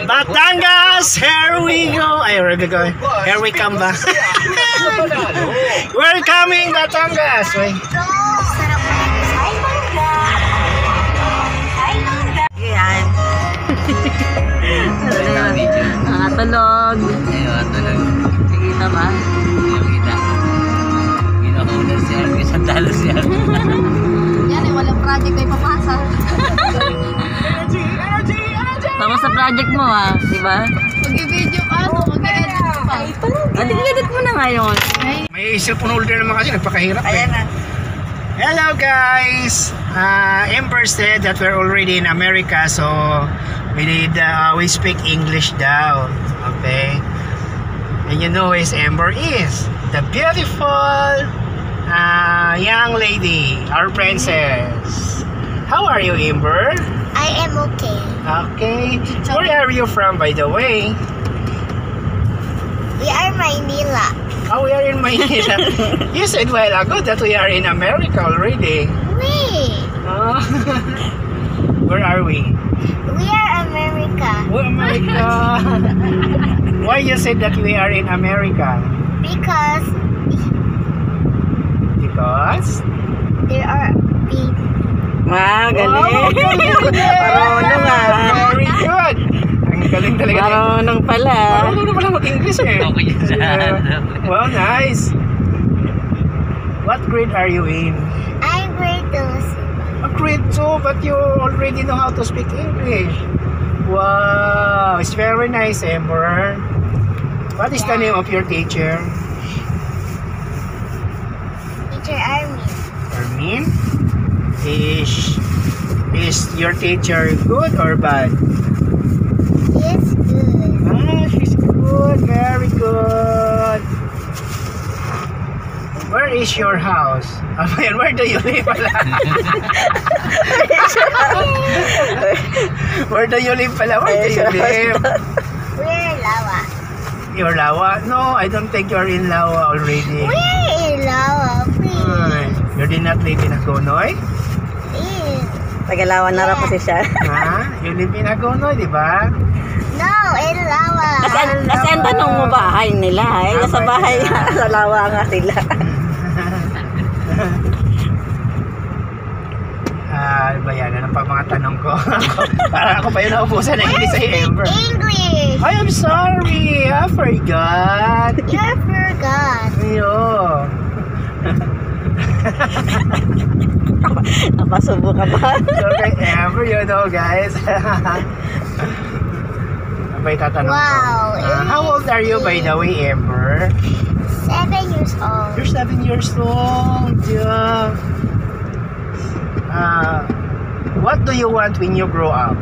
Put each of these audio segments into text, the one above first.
Batangas, here we go. Ay, here we go. Here we come back. We're coming, Batangas. Wait. Yan. Mga tulog. Nakita ba? Kita ko na siya. Isang talo siya. Yan eh, walang project ay papasa. Tama sa project mo di ba? Mag-video pa, mag-edit pa. Edit mo na ngayon. May cellphone holder naman kasi, nagpakahirap. Ayan na. Hello guys! Amber said that we're already in America, so we speak English daw. Okay? And you know who Amber is? The beautiful young lady, our princess. How are you, Amber? I am okay. Okay. Where are you from, by the way? We are Manila. Oh, we are in Manila. You said a while ago that we are in America already. Wait. Oh. Where are we? We are America. Oh, America. Why you said that we are in America? Because there are people. Wow, galing. Marunong Very good. Ang galing talaga. Marunong pala. Marunong pala mag-English eh. Okay yan. Well, nice. What grade are you in? I'm grade 2. Grade 2, but you already know how to speak English. Wow, it's very nice, Amber. What is the name of your teacher? Teacher Armin. Armin? Is your teacher good or bad? Yes, good. Ah, she's good. Very good. Where is your house? Where do you live? Where do you live pala? Where do you live? We're Lawa. You're Lawa? No, I don't think you're in Lawa already. We're in Lawa, please. You did not live in Agonoy? Yes. Tagalawan na raw kasi siya. Ha? You live in Agonoy, di ba? No, in Lawa. Kasi ang tanong mo bahay nila Nasa bahay sa lawa nga sila. Ano ba yan? Ano pa mga tanong ko? Parang ako pa yung naubusan na hindi sa Amber. English. I am sorry. I forgot. You forgot. Ayo. Napasubo ka ba? So kay Amber, you know guys. Ano ba yung tatanong Wow, ko? How old are you by the way, Amber? 7 years old. You're 7 years old. Yeah. What do you want when you grow up?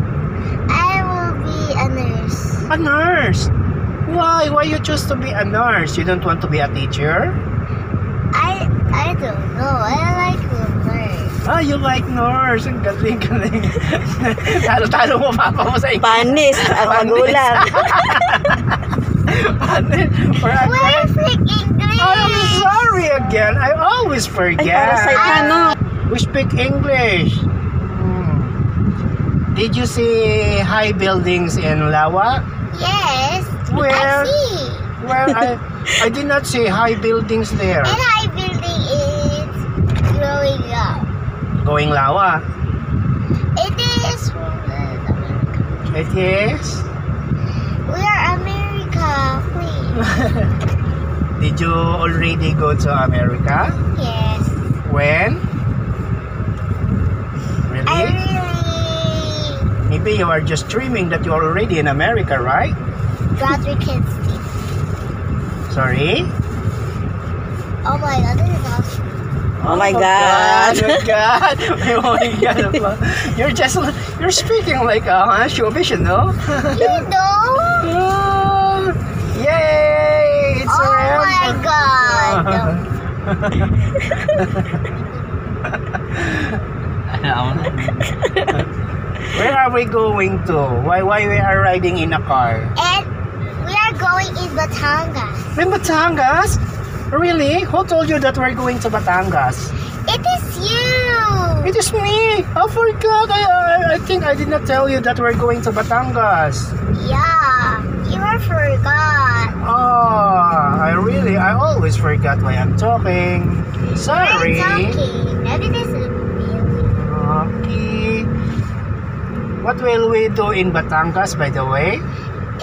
I will be a nurse. A nurse? Why? Why you choose to be a nurse? You don't want to be a teacher? I don't know. I like to nurse. Ah, you like nurse. Ang galing. Talo-talo mo papa mo sa Panis. Ang magulang. Panis. Perfect English. I'm sorry again. I always forget. Ay, para sa ano? We speak English. Did you see high buildings in Lawa? Yes. Where? I see. Well, I did not see high buildings there. And high building is growing up. Going Lawa. It is from America. It is. We are America, please. Did you already go to America? Yes. When? I Really? really Maybe you are just dreaming that you are already in America, right? brother can see. Sorry? Oh my God, this is awesome. Oh my God. Oh my God. Oh my God. You're speaking like a showbiz, you know? You know? Oh, yay! It's Oh my God. Where are we going to? Why we are riding in a car? And we are going in Batangas. In Batangas? Really? Who told you that we're going to Batangas? It is you. It is me. I forgot. I think I did not tell you that we're going to Batangas. Yeah, you forgot. Oh, I always forgot why I'm talking. Sorry. It's okay. Maybe this is Okay. What will we do in Batangas, by the way?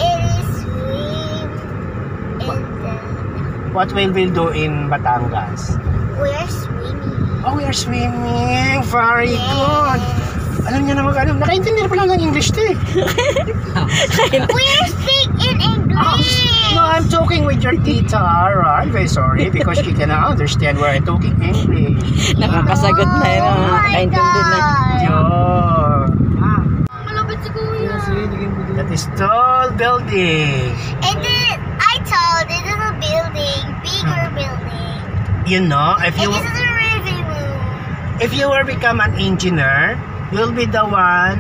It is swim in the. What will we do in Batangas? We're swimming. Oh, we are swimming. Very good. Alam niya na mag-alam. Nakaintindi na pala ng English, te. We're speak in English. No, I'm talking with your tita, Ara. I'm very sorry because she cannot understand where I'm talking English. Nakakasagot na yun. Oh my Nakaintindi na. God. Yun. Malapit si Kuya. That is tall building. And then I told it is a building, bigger building. You know, if And you this is a living room. were become an engineer, you'll be the one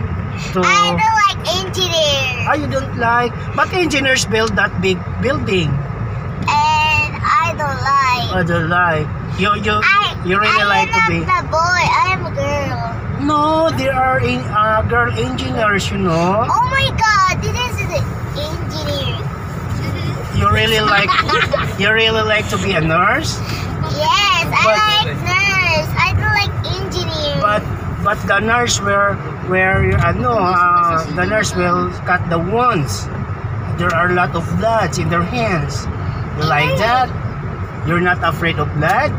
to. I don't like engineer. You don't like, but engineers build that big building. And I don't like. I don't like. You really like to be. I am not a boy. I am a girl. No, there are girl engineers, you know. Oh my God! This is the engineer. You really like to be a nurse. Yes, I But- like nurse. I don't like engineer. But the nurse the nurse will cut the wounds. There are a lot of bloods in their hands. You like that? You're not afraid of blood?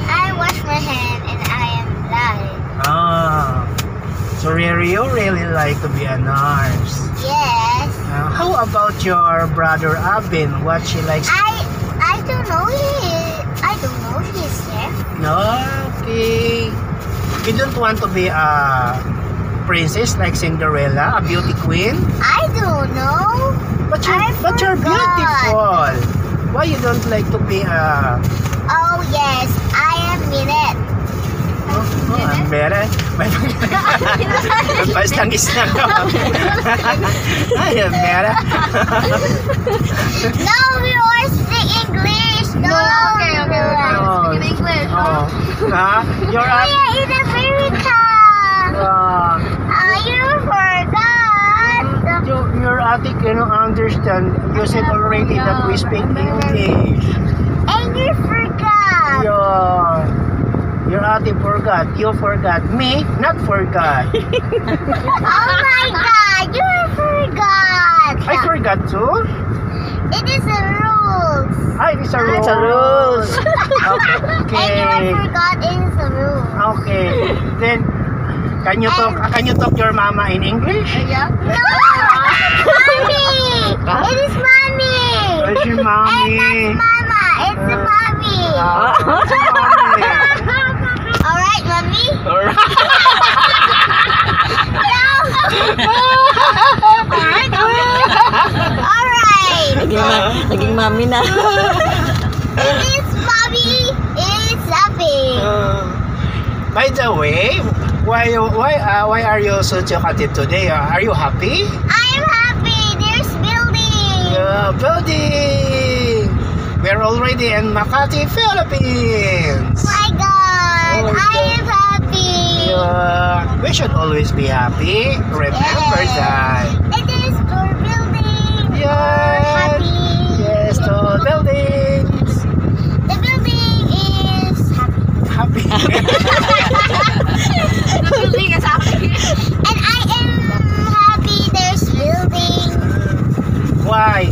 I wash my hand and I am blind. So you really like to be a nurse. Yes. How about your brother Abin? What she likes? I don't know he's there. Okay. You don't want to be a princess like Cinderella, a beauty queen? I don't know. But you're forgot. beautiful. Why you don't like to be a... Oh yes, I am Minette. ang bere. Pastangis na ako. Ay, ang bere. No, we always speak English. No, okay. Oh. English. Oh. You're Oh yeah, in America. You forgot. your ate cannot understand. You said already that we speak English. And you forgot. Your ate forgot. You forgot. Me, not forgot. Oh my God, you forgot. I forgot too. It is the rules. It is a rule. It's a rules. Okay. And you forgot it is a rule. Okay. Then, can you talk your mama in English? No, mommy. It is mommy. It's your mommy. And that's mama. It's the mommy. It's your mommy. All right, mommy. Alright. All right. Naging mami na. It is mommy. It is happy. By the way, why are you so talkative today? Are you happy? I am happy. There's building. Building. We're already in Makati, Philippines. My God, I am happy. We should always be happy. Remember that. It is for building. Yes. Happy. Yes, tall buildings. The building is happy. Happy. The building is happy. And I am happy there's building. Why?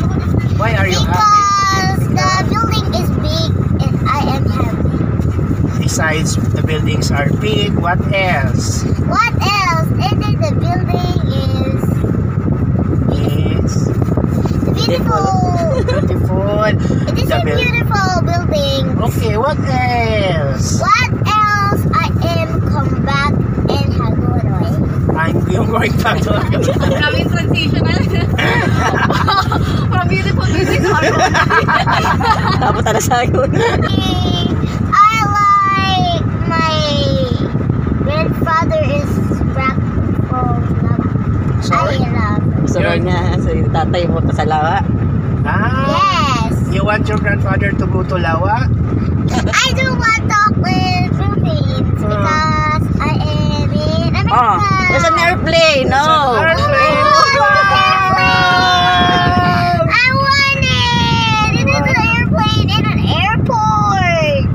Why are you happy? Because the building is big and I am happy. Besides the buildings are big, what else? What else? And then the building is Yes. beautiful. Beautiful. It is The a beautiful building. Okay, what else? What else? I am come back and Hagonoy. You're going back to Maraming transitional. From beautiful music to Dapat na sagot. I like my grandfather is back from Sorry? I love. Gusto mo niya sa tatay mo pa sa lawa. Ah, Yes. you want your grandfather to go to Lawa? I don't want to talk with Philippines because I am in America. Oh, there's an airplane. No. Airplane. I want it. It is an airplane in an airport.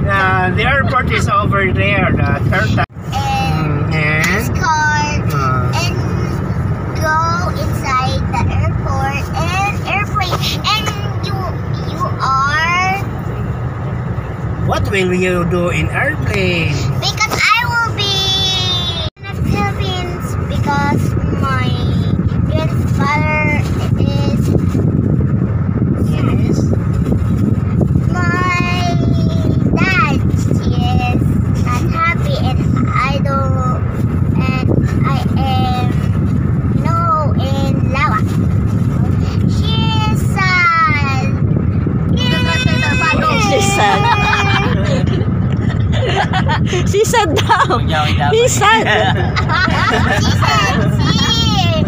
The airport is over there. The third time. And And card and go inside the airport and airplane. And you are what will you do in airplane? because I will be in the Philippines because my grandfather is Yes. my dad is not happy and I am in Lawa. She's sad. She's sad. She's sad daw. He's sad. She said, see,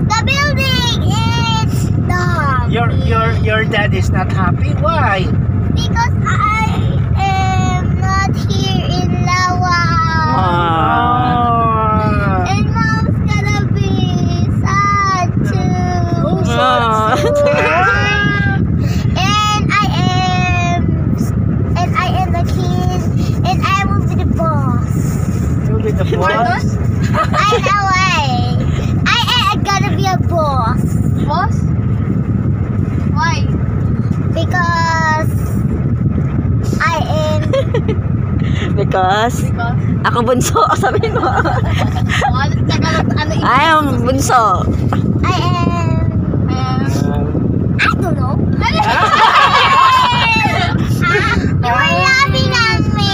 the building is dumb. Your dad is not happy. Why? Because I am not here in Lawa. Oh. And mom's gonna be sad too. And I am the king and I will be the boss. You'll be the boss. I know I gotta be a boss. Boss? Why? Because I am Because Because, ako bunso, sabihin mo. ano I am bunso. I don't know. You are laughing at me.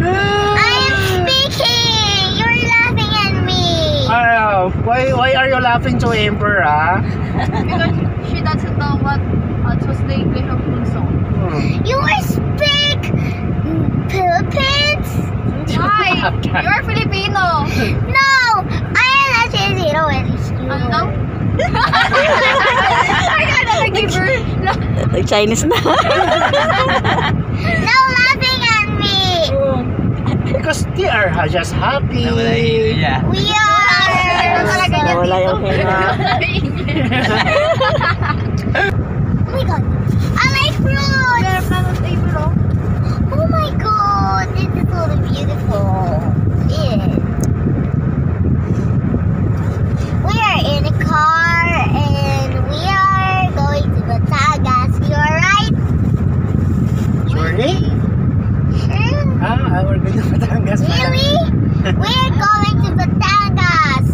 I am speaking. You're laughing at me. Why are you laughing to Emperor? Because she doesn't know what was the English of Bunso. You are speak Philippines? Why? You're Filipino. No, I am not Filipino. Ano daw? I gotta give her. Chinese na. No laughing at me. Because they are just happy. Nawala yung hilo niya. We are. Talaga niya Wala yung hilo. Oh my god. I like fruits. Oh my god. This is so beautiful. Yeah. We are in a car and we are going to Batangas. You are right? Really? Sure. We're going to Batangas. Really? We're going to Batangas.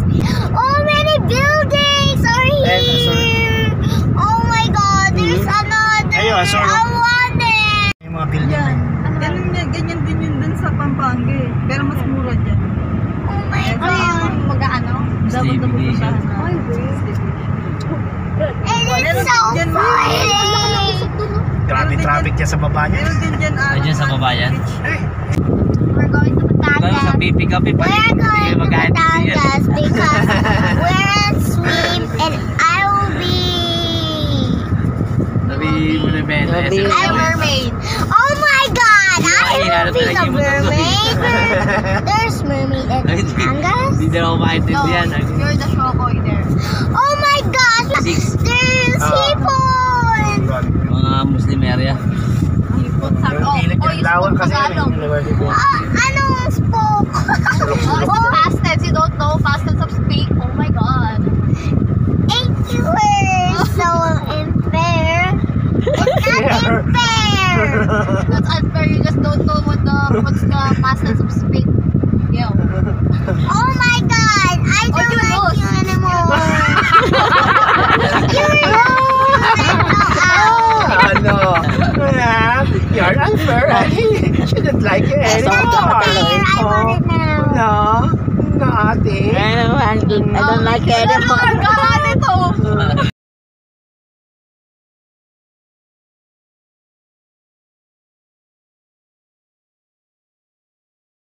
Oh, many buildings are here. Oh my god, there's another. Ayun, so- I want it. Yung mga building. Ganyan din yun dun sa Pampanga eh. Pero mas mura dyan. Oh my Ano god. yung mag-ano? Dapat na Staycation. pupuntahan na. And it's so funny. Grabe traffic niya sa baba niya. Meron din dyan Nandiyan sa baba yan. We're going to Kaya sa Batangas. pipick up, We're going to Batangas because we're at swim and I will be. Sabi mo na Ben. Sabi- I'm a mermaid. Oh my god, I will be the mermaid. There's mermaid at Batangas. Hindi na ako No, maintindihan. you're the shokoy there. Oh my gosh, Six. there's people. Mga Muslim area. Hipon sa Yung gilid oh, yung lawa yung kasi. Tagalog. Anong spoke? Oh, past tense, you don't know past tense of speak. Oh my god. Ain't you so unfair? It's not unfair. That's unfair. You just don't know what's the past tense of speak. Yo. Oh my god, I don't you like lost. you anymore. You're Ano? You're unfair. I shouldn't like you anymore. I want it now. No, no, ate. I don't like it anymore. God, ito.